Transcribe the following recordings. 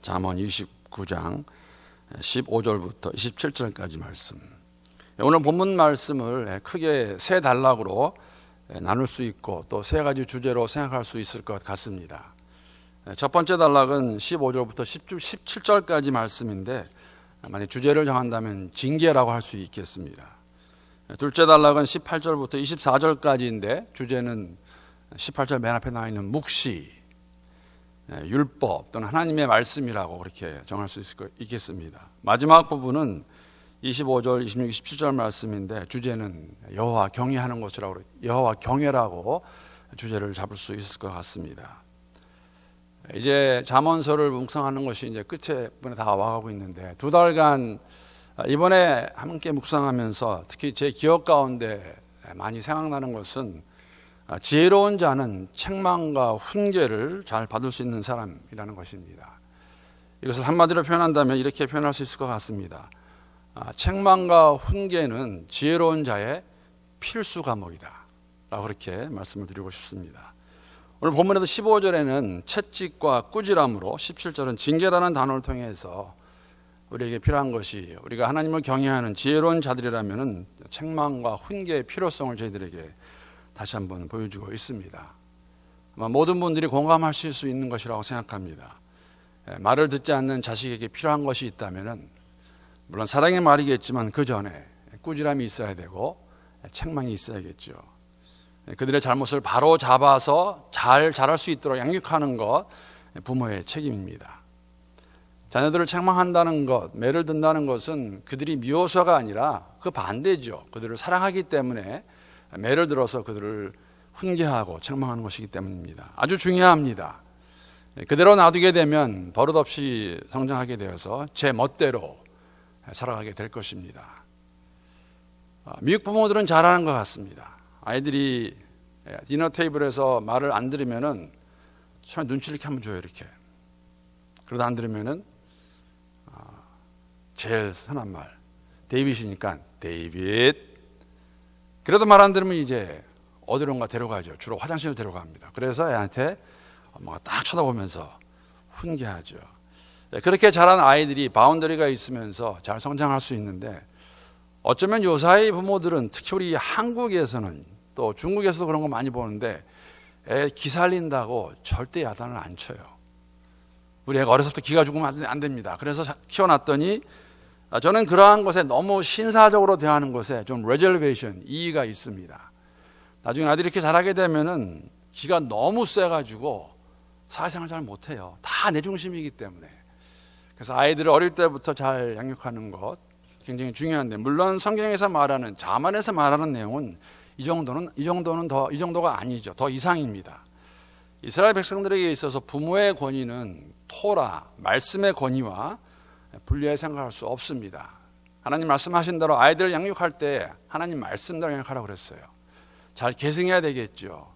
잠언 29장 15절부터 27절까지 말씀. 오늘 본문 말씀을 크게 세 단락으로 나눌 수 있고 또 세 가지 주제로 생각할 수 있을 것 같습니다. 첫 번째 단락은 15절부터 17절까지 말씀인데 만약 주제를 정한다면 징계라고 할 수 있겠습니다. 둘째 단락은 18절부터 24절까지인데 주제는 18절 맨 앞에 나와 있는 묵시, 율법 또는 하나님의 말씀이라고 그렇게 정할 수 있겠습니다. 마지막 부분은 25절, 26, 27절 말씀인데 주제는 여호와 경외하는 것이라고, 여호와 경외라고 주제를 잡을 수 있을 것 같습니다. 이제 잠언서를 묵상하는 것이 이제 끝에 다 와가고 있는데 두 달간 이번에 함께 묵상하면서 특히 제 기억 가운데 많이 생각나는 것은 지혜로운 자는 책망과 훈계를 잘 받을 수 있는 사람이라는 것입니다. 이것을 한마디로 표현한다면 이렇게 표현할 수 있을 것 같습니다. 책망과 훈계는 지혜로운 자의 필수 과목이다 라고 그렇게 말씀을 드리고 싶습니다. 오늘 본문에도 15절에는 채찍과 꾸지람으로 17절은 징계라는 단어를 통해서 우리에게 필요한 것이 우리가 하나님을 경외하는 지혜로운 자들이라면 책망과 훈계의 필요성을 저희들에게 다시 한번 보여주고 있습니다. 아마 모든 분들이 공감하실 수 있는 것이라고 생각합니다. 말을 듣지 않는 자식에게 필요한 것이 있다면 물론 사랑의 말이겠지만 그 전에 꾸지람이 있어야 되고 책망이 있어야겠죠. 그들의 잘못을 바로 잡아서 잘 자랄 수 있도록 양육하는 것 부모의 책임입니다. 자녀들을 책망한다는 것, 매를 든다는 것은 그들이 미워서가 아니라 그 반대죠. 그들을 사랑하기 때문에 매를 들어서 그들을 훈계하고 책망하는 것이기 때문입니다. 아주 중요합니다. 그대로 놔두게 되면 버릇없이 성장하게 되어서 제 멋대로 살아가게 될 것입니다. 미국 부모들은 잘하는 것 같습니다. 아이들이 디너 테이블에서 말을 안 들으면은 처음에 눈치를 이렇게 한번 줘요, 이렇게. 그러다 안 들으면은 제일 선한 말, 데이빗이니까 데이빗. 그래도 말 안 들으면 이제 어디론가 데려가죠. 주로 화장실을 데려갑니다. 그래서 애한테 엄마가 딱 쳐다보면서 훈계하죠. 그렇게 자란 아이들이 바운더리가 있으면서 잘 성장할 수 있는데 어쩌면 요사이 부모들은 특히 우리 한국에서는 또 중국에서도 그런 거 많이 보는데 애 기 살린다고 절대 야단을 안 쳐요. 우리 애가 어려서부터 기가 죽으면 안 됩니다. 그래서 키워놨더니 저는 그러한 것에 너무 신사적으로 대하는 것에 좀 레저베이션, 이의가 있습니다. 나중에 아들이 이렇게 자라게 되면은 기가 너무 세가지고 사회생활 잘 못해요. 다 내 중심이기 때문에. 그래서 아이들을 어릴 때부터 잘 양육하는 것 굉장히 중요한데 물론 성경에서 말하는 자만에서 말하는 내용은 이 정도가 아니죠. 더 이상입니다. 이스라엘 백성들에게 있어서 부모의 권위는 토라, 말씀의 권위와 분리해 생각할 수 없습니다. 하나님 말씀하신 대로 아이들을 양육할 때 하나님 말씀대로 양육하라고 그랬어요. 잘 계승해야 되겠죠.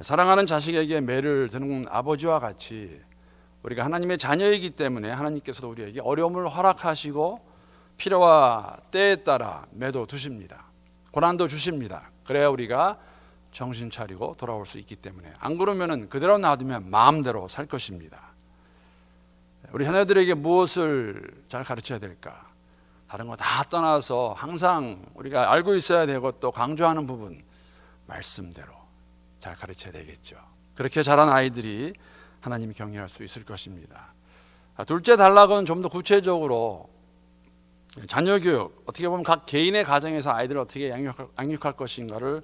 사랑하는 자식에게 매를 드는 아버지와 같이 우리가 하나님의 자녀이기 때문에 하나님께서도 우리에게 어려움을 허락하시고 필요와 때에 따라 매도 두십니다. 고난도 주십니다. 그래야 우리가 정신 차리고 돌아올 수 있기 때문에 안 그러면 그대로 놔두면 마음대로 살 것입니다. 우리 자녀들에게 무엇을 잘 가르쳐야 될까? 다른 거 다 떠나서 항상 우리가 알고 있어야 되고 또 강조하는 부분 말씀대로 잘 가르쳐야 되겠죠. 그렇게 자란 아이들이 하나님이 경외할 수 있을 것입니다. 둘째 단락은 좀 더 구체적으로 자녀 교육, 어떻게 보면 각 개인의 가정에서 아이들을 어떻게 양육할 것인가를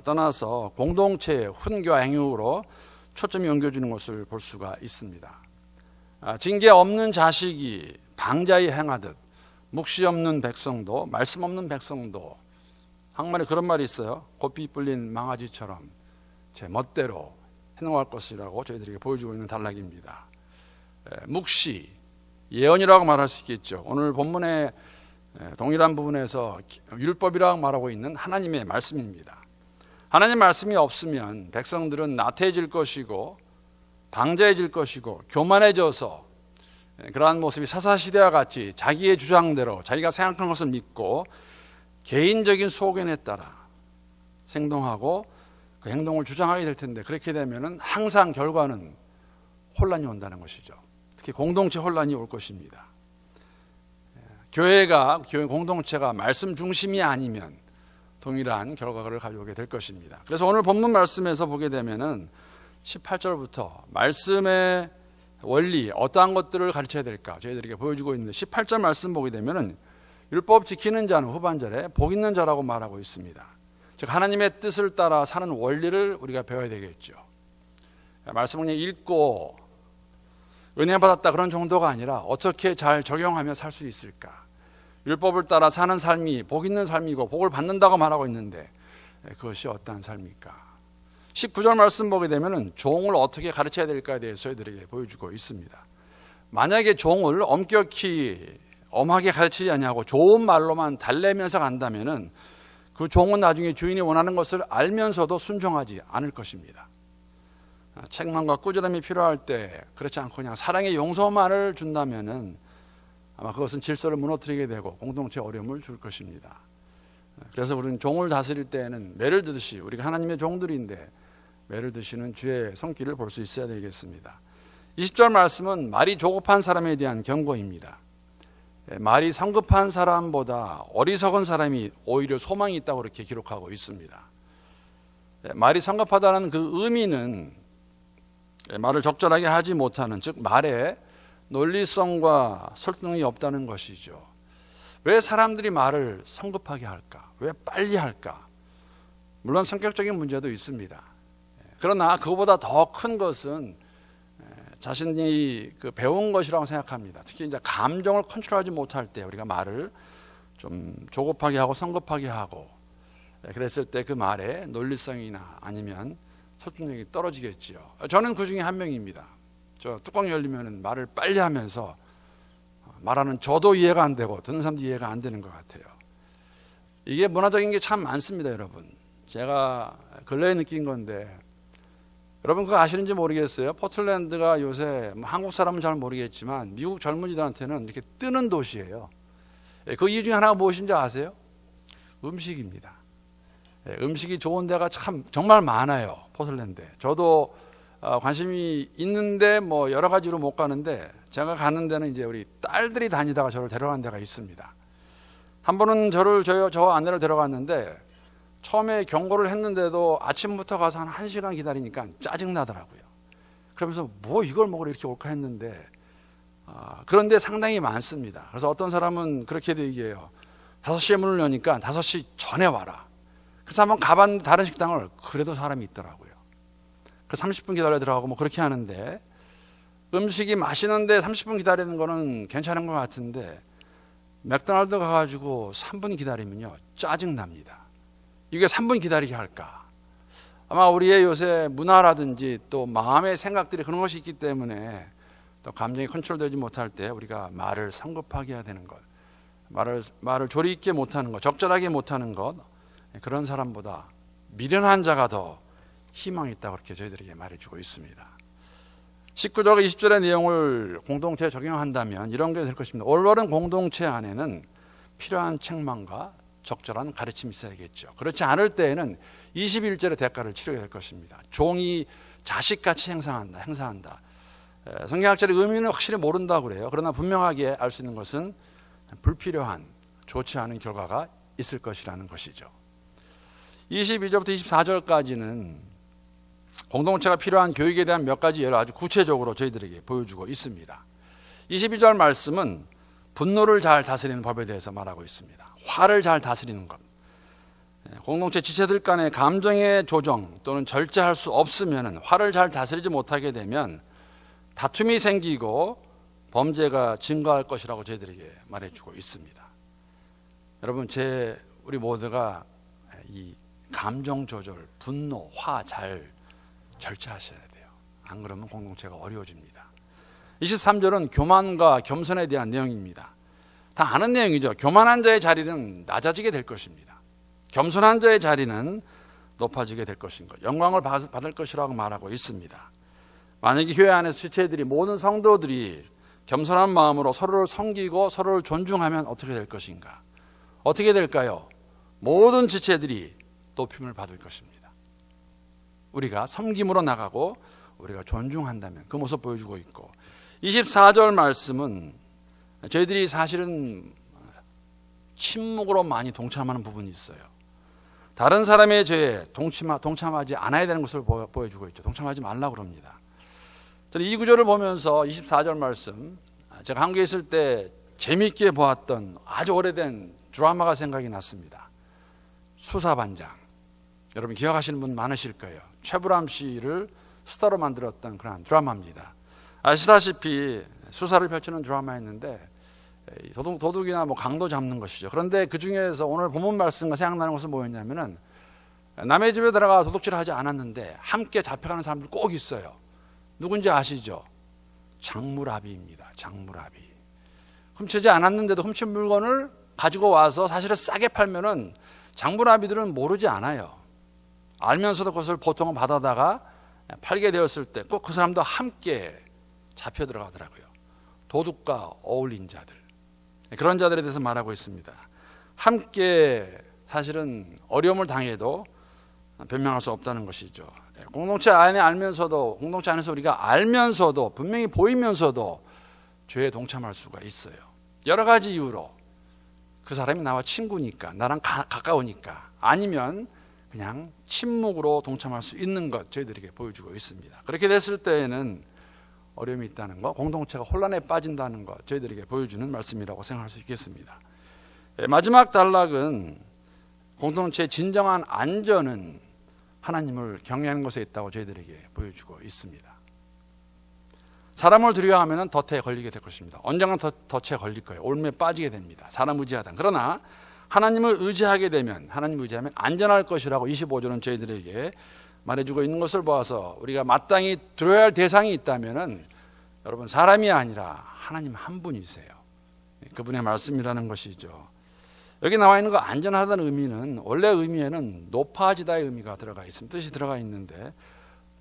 떠나서 공동체의 훈계와 양육으로 초점이 옮겨지는 것을 볼 수가 있습니다. 징계 없는 자식이 방자히 행하듯 묵시 없는 백성도 말씀 없는 백성도 한국말에 그런 말이 있어요. 고삐 뿔린 망아지처럼 제 멋대로 행동할 것이라고 저희들에게 보여주고 있는 단락입니다. 묵시, 예언이라고 말할 수 있겠죠. 오늘 본문의 동일한 부분에서 율법이라고 말하고 있는 하나님의 말씀입니다. 하나님 말씀이 없으면 백성들은 나태해질 것이고 방자해질 것이고 교만해져서 그러한 모습이 사사시대와 같이 자기의 주장대로 자기가 생각하는 것을 믿고 개인적인 소견에 따라 행동하고 그 행동을 주장하게 될 텐데 그렇게 되면 항상 결과는 혼란이 온다는 것이죠. 특히 공동체 혼란이 올 것입니다. 교회 공동체가 말씀 중심이 아니면 동일한 결과를 가져오게 될 것입니다. 그래서 오늘 본문 말씀에서 보게 되면은 18절부터 말씀의 원리, 어떠한 것들을 가르쳐야 될까 저희들에게 보여주고 있는데 18절 말씀 보게 되면은 율법 지키는 자는 후반절에 복 있는 자라고 말하고 있습니다. 즉 하나님의 뜻을 따라 사는 원리를 우리가 배워야 되겠죠. 말씀을 그냥 읽고 은혜 받았다 그런 정도가 아니라 어떻게 잘 적용하며 살 수 있을까. 율법을 따라 사는 삶이 복 있는 삶이고 복을 받는다고 말하고 있는데 그것이 어떠한 삶일까. 19절 말씀 보게 되면 종을 어떻게 가르쳐야 될까에 대해서 저희들에게 보여주고 있습니다. 만약에 종을 엄격히 엄하게 가르치지 않냐고 좋은 말로만 달래면서 간다면 그 종은 나중에 주인이 원하는 것을 알면서도 순종하지 않을 것입니다. 책망과 꾸지람이 필요할 때 그렇지 않고 그냥 사랑의 용서만을 준다면 아마 그것은 질서를 무너뜨리게 되고 공동체 어려움을 줄 것입니다. 그래서 우리는 종을 다스릴 때에는 매를 드듯이 우리가 하나님의 종들인데 매를 드시는 주의 손길을 볼 수 있어야 되겠습니다. 20절 말씀은 말이 조급한 사람에 대한 경고입니다. 말이 성급한 사람보다 어리석은 사람이 오히려 소망이 있다고 그렇게 기록하고 있습니다. 말이 성급하다는 그 의미는 말을 적절하게 하지 못하는, 즉 말에 논리성과 설득력이 없다는 것이죠. 왜 사람들이 말을 성급하게 할까? 왜 빨리 할까? 물론 성격적인 문제도 있습니다. 그러나 그거보다 더 큰 것은 자신이 배운 것이라고 생각합니다. 특히 이제 감정을 컨트롤하지 못할 때 우리가 말을 좀 조급하게 하고 성급하게 하고 그랬을 때 그 말에 논리성이나 아니면 설득력이 떨어지겠지요. 저는 그 중에 한 명입니다. 저 뚜껑 열리면 말을 빨리 하면서 말하는 저도 이해가 안 되고 듣는 사람도 이해가 안 되는 것 같아요. 이게 문화적인 게 참 많습니다, 여러분. 제가 근래에 느낀 건데 여러분 그거 아시는지 모르겠어요. 포틀랜드가 요새 한국 사람은 잘 모르겠지만 미국 젊은이들한테는 이렇게 뜨는 도시예요. 그 이유 중에 하나가 무엇인지 아세요? 음식입니다. 음식이 좋은 데가 참 정말 많아요. 포틀랜드에. 저도 관심이 있는데 뭐 여러 가지로 못 가는데 제가 가는 데는 이제 우리 딸들이 다니다가 저를 데려간 데가 있습니다. 한 번은 저 아내를 데려갔는데 처음에 경고를 했는데도 아침부터 가서 한 1시간 기다리니까 짜증나더라고요. 그러면서 뭐 이걸 먹으러 이렇게 올까 했는데 그런데 상당히 많습니다. 그래서 어떤 사람은 그렇게도 얘기해요. 5시에 문을 여니까 5시 전에 와라. 그래서 한번 가봤는데 다른 식당을 그래도 사람이 있더라고요. 그래서 30분 기다려 들어가고 뭐 그렇게 하는데 음식이 맛있는데 30분 기다리는 거는 괜찮은 것 같은데 맥도날드 가가지고 3분 기다리면요 짜증납니다. 이게 3분 기다리게 할까? 아마 우리의 요새 문화라든지 또 마음의 생각들이 그런 것이 있기 때문에 또 감정이 컨트롤되지 못할 때 우리가 말을 성급하게 해야 되는 것, 말을 조리 있게 못하는 것, 적절하게 못하는 것, 그런 사람보다 미련한 자가 더 희망이 있다고 그렇게 저희들에게 말해주고 있습니다. 19절 20절의 내용을 공동체에 적용한다면 이런 게 될 것입니다. 올바른 공동체 안에는 필요한 책망과 적절한 가르침이 있어야겠죠. 그렇지 않을 때에는 21절의 대가를 치르게 될 것입니다. 종이 자식같이 행사한다. 성경학자의 의미는 확실히 모른다고 그래요. 그러나 분명하게 알 수 있는 것은 불필요한 좋지 않은 결과가 있을 것이라는 것이죠. 22절부터 24절까지는 공동체가 필요한 교육에 대한 몇 가지 예를 아주 구체적으로 저희들에게 보여주고 있습니다. 22절 말씀은 분노를 잘 다스리는 법에 대해서 말하고 있습니다. 화를 잘 다스리는 것. 공동체 지체들 간의 감정의 조정 또는 절제할 수 없으면 화를 잘 다스리지 못하게 되면 다툼이 생기고 범죄가 증가할 것이라고 저희들에게 말해주고 있습니다. 여러분, 우리 모두가 이 감정 조절, 분노, 화 잘 절제하셔야 돼요. 안 그러면 공동체가 어려워집니다. 23절은 교만과 겸손에 대한 내용입니다. 다 아는 내용이죠. 교만한 자의 자리는 낮아지게 될 것입니다. 겸손한 자의 자리는 높아지게 될 것인 것. 영광을 받을 것이라고 말하고 있습니다. 만약에 교회 안에서 지체들이 모든 성도들이 겸손한 마음으로 서로를 섬기고 서로를 존중하면 어떻게 될 것인가? 어떻게 될까요? 모든 지체들이 높임을 받을 것입니다. 우리가 섬김으로 나가고 우리가 존중한다면 그 모습 보여주고 있고 24절 말씀은 저희들이 사실은 침묵으로 많이 동참하는 부분이 있어요. 다른 사람의 죄에 동참하지 않아야 되는 것을 보여주고 있죠. 동참하지 말라고 그럽니다. 저는 이 구절을 보면서 24절 말씀, 제가 한국에 있을 때 재미있게 보았던 아주 오래된 드라마가 생각이 났습니다. 수사반장. 여러분 기억하시는 분 많으실 거예요. 최불암 씨를 스타로 만들었던 그런 드라마입니다. 아시다시피 수사를 펼치는 드라마였는데 도둑이나 강도 잡는 것이죠. 그런데 그 중에서 오늘 본문 말씀과 생각나는 것은 뭐였냐면은 남의 집에 들어가 도둑질을 하지 않았는데 함께 잡혀가는 사람들 꼭 있어요. 누군지 아시죠? 장물아비입니다. 장물아비. 훔치지 않았는데도 훔친 물건을 가지고 와서 사실은 싸게 팔면은 장물아비들은 모르지 않아요. 알면서도 그것을 보통은 받아다가 팔게 되었을 때 꼭 그 사람도 함께 잡혀 들어가더라고요. 도둑과 어울린 자들. 그런 자들에 대해서 말하고 있습니다. 함께 사실은 어려움을 당해도 변명할 수 없다는 것이죠. 공동체 안에서 우리가 알면서도 분명히 보이면서도 죄에 동참할 수가 있어요. 여러 가지 이유로 그 사람이 나와 친구니까, 나랑 가까우니까, 아니면 그냥 침묵으로 동참할 수 있는 것 저희들에게 보여주고 있습니다. 그렇게 됐을 때에는 어려움이 있다는 것, 공동체가 혼란에 빠진다는 것 저희들에게 보여주는 말씀이라고 생각할 수 있겠습니다. 마지막 단락은 공동체의 진정한 안전은 하나님을 경외하는 것에 있다고 저희들에게 보여주고 있습니다. 사람을 두려워하면 덫에 걸리게 될 것입니다. 언젠간 덫에 걸릴 거예요. 올무에 빠지게 됩니다. 사람 의지하다. 그러나 하나님을 의지하면 안전할 것이라고 25절은 저희들에게 말해주고 있는 것을 보아서 우리가 마땅히 들어야 할 대상이 있다면 여러분 사람이 아니라 하나님 한 분이세요. 그분의 말씀이라는 것이죠. 여기 나와 있는 그 안전하다는 의미는 원래 의미에는 높아지다의 의미가 들어가 있습니다. 뜻이 들어가 있는데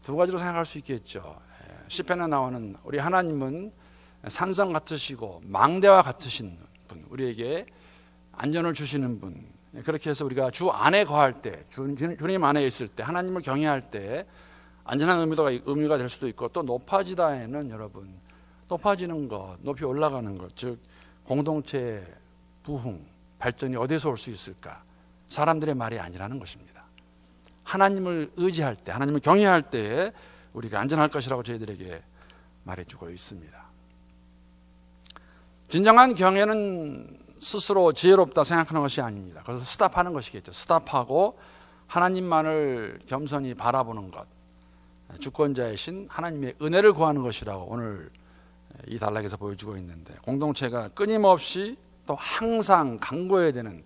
두 가지로 생각할 수 있겠죠. 시편에 나오는 우리 하나님은 산성 같으시고 망대와 같으신 분, 우리에게 안전을 주시는 분. 그렇게 해서 우리가 주 안에 거할 때, 주님 안에 있을 때, 하나님을 경외할 때 안전한 의미가 될 수도 있고, 또 높아지다에는 여러분 높아지는 것, 높이 올라가는 것, 즉 공동체의 부흥, 발전이 어디서 올 수 있을까? 사람들의 말이 아니라는 것입니다. 하나님을 의지할 때, 하나님을 경외할 때에 우리가 안전할 것이라고 저희들에게 말해주고 있습니다. 진정한 경외는 스스로 지혜롭다 생각하는 것이 아닙니다. 그래서 스탑하는 것이겠죠. 스탑하고 하나님만을 겸손히 바라보는 것, 주권자이신 하나님의 은혜를 구하는 것이라고 오늘 이 단락에서 보여주고 있는데, 공동체가 끊임없이 또 항상 간구해야 되는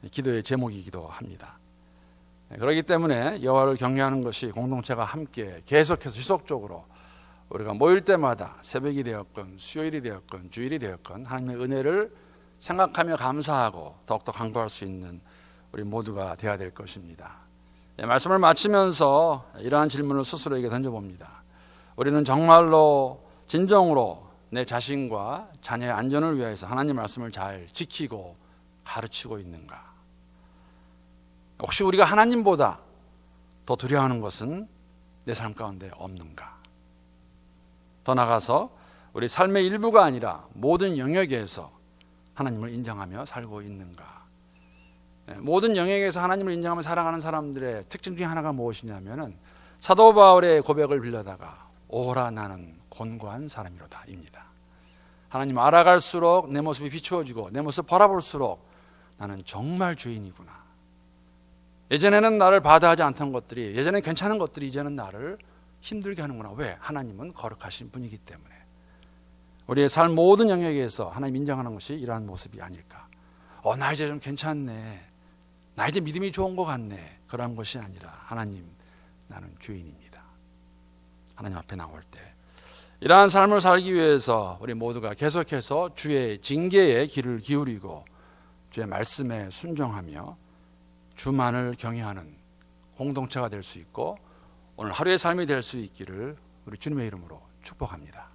기도의 제목이기도 합니다. 그렇기 때문에 여호와를 경외하는 것이 공동체가 함께 계속해서 지속적으로 우리가 모일 때마다 새벽이 되었건 수요일이 되었건 주일이 되었건 하나님의 은혜를 생각하며 감사하고 더욱더 강구할 수 있는 우리 모두가 되어야 될 것입니다. 말씀을 마치면서 이러한 질문을 스스로에게 던져봅니다. 우리는 정말로 진정으로 내 자신과 자녀의 안전을 위해서 하나님 말씀을 잘 지키고 가르치고 있는가? 혹시 우리가 하나님보다 더 두려워하는 것은 내 삶 가운데 없는가? 더 나아가서 우리 삶의 일부가 아니라 모든 영역에서 하나님을 인정하며 살고 있는가? 모든 영역에서 하나님을 인정하며 살아가는 사람들의 특징 중에 하나가 무엇이냐면은 사도 바울의 고백을 빌려다가 오라 나는 곤고한 사람이로다 입니다. 하나님 알아갈수록 내 모습이 비추어지고 내 모습 바라볼수록 나는 정말 죄인이구나. 예전에는 나를 바다하지 않던 것들이, 예전엔 괜찮은 것들이 이제는 나를 힘들게 하는구나. 왜? 하나님은 거룩하신 분이기 때문에. 우리의 삶 모든 영역에서 하나님 인정하는 것이 이러한 모습이 아닐까. 나 이제 좀 괜찮네. 나 이제 믿음이 좋은 것 같네. 그런 것이 아니라 하나님, 나는 죄인입니다. 하나님 앞에 나올 때 이러한 삶을 살기 위해서 우리 모두가 계속해서 주의 징계에 귀를 기울이고 주의 말씀에 순종하며 주만을 경외하는 공동체가 될 수 있고 오늘 하루의 삶이 될 수 있기를 우리 주님의 이름으로 축복합니다.